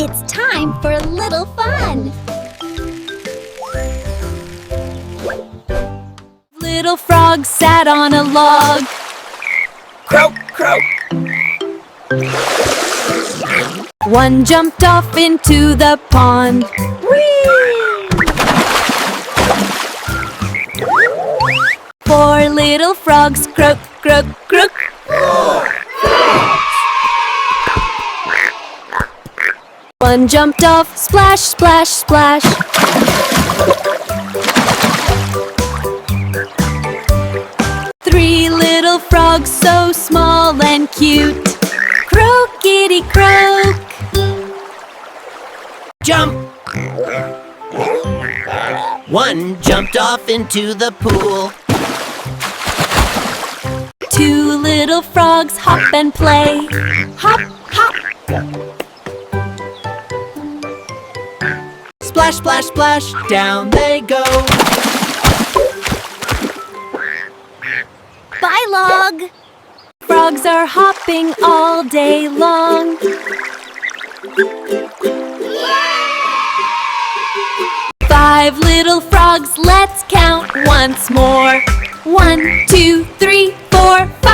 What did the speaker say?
It's time for a little fun! Little frog sat on a log. Croak, croak. One jumped off into the pond. Whee! 4 little frogs croak, croak, croak. One jumped off, splash, splash, splash. 3 little frogs so small and cute. Croakity croak. Jump! One jumped off into the pool. 2 little frogs hop and play. Hop, hop! Splash, splash, splash, down they go. Bye, log! Frogs are hopping all day long. Yay! 5 little frogs, let's count once more. 1, 2, 3, 4, 5.